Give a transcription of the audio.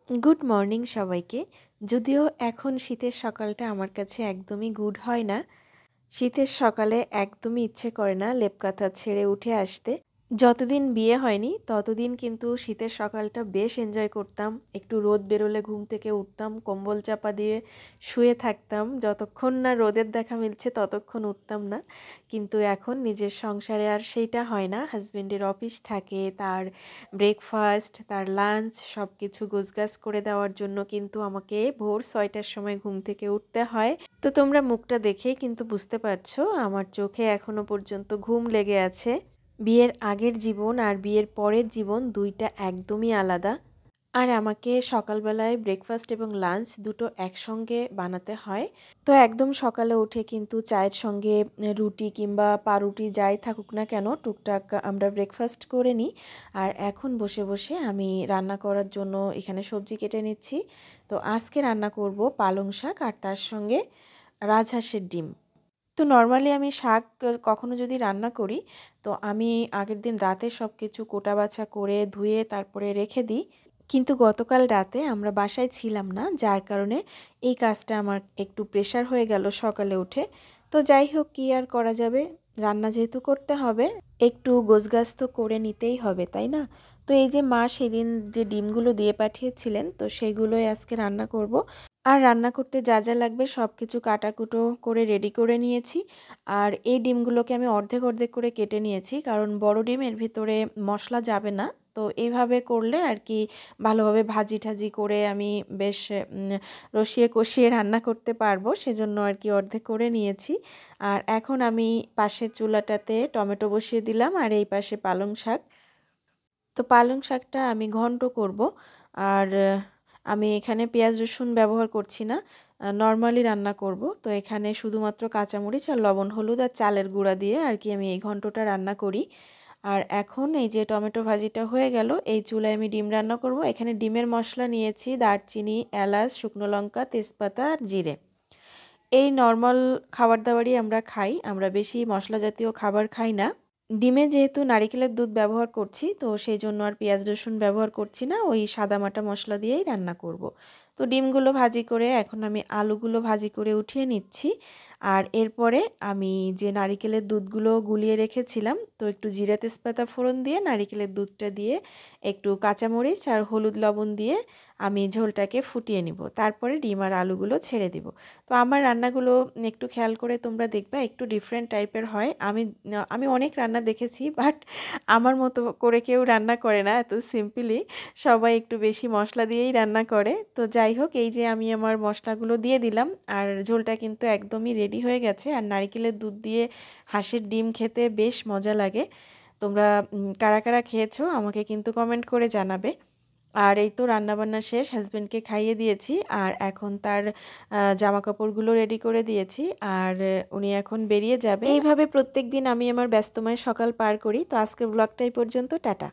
Good morning সবাইকে। যদিও এখন শীতের সকালটা আমার কাছে একদমই গুড হয় না। শীতের সকালে একদমই ইচ্ছে করে না লেপ কাঁথা ছেড়ে উঠে আসতে। যতদিন বিয়ে হয়নি ততদিন কিন্তু শীতের সকালটা বেশ এনজয় করতাম। একটু রোদ বেরোলে ঘুম থেকে উঠতাম, কম্বল চাপা দিয়ে শুয়ে থাকতাম। যতক্ষণ না রোদের দেখা মিলছে ততক্ষণ উঠতাম না। কিন্তু এখন নিজের সংসারে আর সেইটা হয় না। হাজবেন্ডের অফিস থাকে, তার ব্রেকফাস্ট, তার লাঞ্চ সব কিছু গোছগাছ করে দেওয়ার জন্য কিন্তু আমাকে ভোর ৬টার সময় ঘুম থেকে উঠতে হয়। তো তোমরা মুখটা দেখেই কিন্তু বুঝতে পারছো আমার চোখে এখনো পর্যন্ত ঘুম লেগে আছে। বিয়ের আগের জীবন আর বিয়ের পরের জীবন দুইটা একদমই আলাদা। আর আমাকে সকালবেলায় ব্রেকফাস্ট এবং লাঞ্চ দুটো একসঙ্গে বানাতে হয়। তো একদম সকালে উঠে কিন্তু চায়ের সঙ্গে রুটি কিংবা পাউরুটি যাই থাকুক না কেন টুকটাক আমরা ব্রেকফাস্ট করে নিই। আর এখন বসে বসে আমি রান্না করার জন্য এখানে সবজি কেটে নিচ্ছি। তো আজকে রান্না করব পালং শাক আর তার সঙ্গে রাজহাঁসের ডিম। তো নর্মালি আমি শাক কখনো যদি রান্না করি তো আমি আগের দিন রাতে সব কিছু কোটা বাছা করে ধুয়ে তারপরে রেখে দিই। কিন্তু গতকাল রাতে আমরা বাসায় ছিলাম না, যার কারণে এই কাজটা আমার একটু প্রেশার হয়ে গেল সকালে উঠে। তো যাই হোক, কী আর করা যাবে, রান্না যেহেতু করতে হবে একটু গোছগাছ তো করে নিতেই হবে, তাই না? তো এই যে মা সেদিন যে ডিমগুলো দিয়ে পাঠিয়েছিলেন তো সেগুলোই আজকে রান্না করব। আর রান্না করতে যা যা লাগবে সব কিছু কাটাকুটো করে রেডি করে নিয়েছি। আর এই ডিমগুলোকে আমি অর্ধেক অর্ধেক করে কেটে নিয়েছি, কারণ বড় ডিমের ভিতরে মশলা যাবে না। তো এইভাবে করলে আর কি ভালোভাবে ভাজি ঠাজি করে আমি বেশ রসিয়ে কষিয়ে রান্না করতে পারবো, সেজন্য আর কি অর্ধেক করে নিয়েছি। আর এখন আমি পাশের চুলাটাতে টমেটো বসিয়ে দিলাম আর এই পাশে পালং শাক। তো পালং শাকটা আমি ঘন্ট করব। আর আমি এখানে পেঁয়াজ রসুন ব্যবহার করছি না, নর্মালি রান্না করব। তো এখানে শুধুমাত্র কাঁচামরিচ আর লবণ হলুদ আর চালের গুঁড়া দিয়ে আর কি আমি এই ঘন্টটা রান্না করি। আর এখন এই যে টমেটো ভাজিটা হয়ে গেল, এই চুলায় আমি ডিম রান্না করব। এখানে ডিমের মশলা নিয়েছি দারচিনি, এলাচ, শুকনো লঙ্কা, তেজপাতা আর জিরে। এই নর্মাল খাবার দাবারই আমরা খাই, আমরা বেশি মশলা জাতীয় খাবার খাই না। ডিমে যেহেতু নারিকেলের দুধ ব্যবহার করছি তো সেই জন্য আর পেঁয়াজ রসুন ব্যবহার করছি না, ওই সাদামাটা মশলা দিয়েই রান্না করব। তো ডিমগুলো ভাজি করে এখন আমি আলুগুলো ভাজি করে উঠিয়ে নিচ্ছি। আর এরপরে আমি যে নারিকেলের দুধগুলো গুলিয়ে রেখেছিলাম তো একটু জিরা তেজপাতা ফোড়ন দিয়ে নারিকেলের দুধটা দিয়ে একটু কাঁচামরিচ আর হলুদ লবণ দিয়ে আমি ঝোলটাকে ফুটিয়ে নিব। তারপরে ডিম আর আলুগুলো ছেড়ে দিব। তো আমার রান্নাগুলো একটু খেয়াল করে তোমরা দেখবে একটু ডিফারেন্ট টাইপের হয়। আমি অনেক রান্না দেখেছি, বাট আমার মতো করে কেউ রান্না করে না এত সিম্পলি। সবাই একটু বেশি মশলা দিয়েই রান্না করে। তো যাই হোক, এই যে আমি আমার মশলাগুলো দিয়ে দিলাম আর ঝোলটা কিন্তু একদমই রেডি হয়ে গেছে। আর নারকেলের দুধ দিয়ে হাঁসের ডিম খেতে বেশ মজা লাগে। তোমরা কারা কারা খেয়েছো আমাকে কিন্তু কমেন্ট করে জানাবে। আর এই তো রান্নাবান্না শেষ, হাজব্যান্ডকে খাইয়ে দিয়েছি আর এখন তার জামা কাপড়গুলো রেডি করে দিয়েছি। আর উনি এখন বেরিয়ে যাবে। এইভাবে প্রত্যেক দিন আমি আমার ব্যস্তময় সকাল পার করি। তো আজকের ব্লগটা এই পর্যন্ত, টাটা।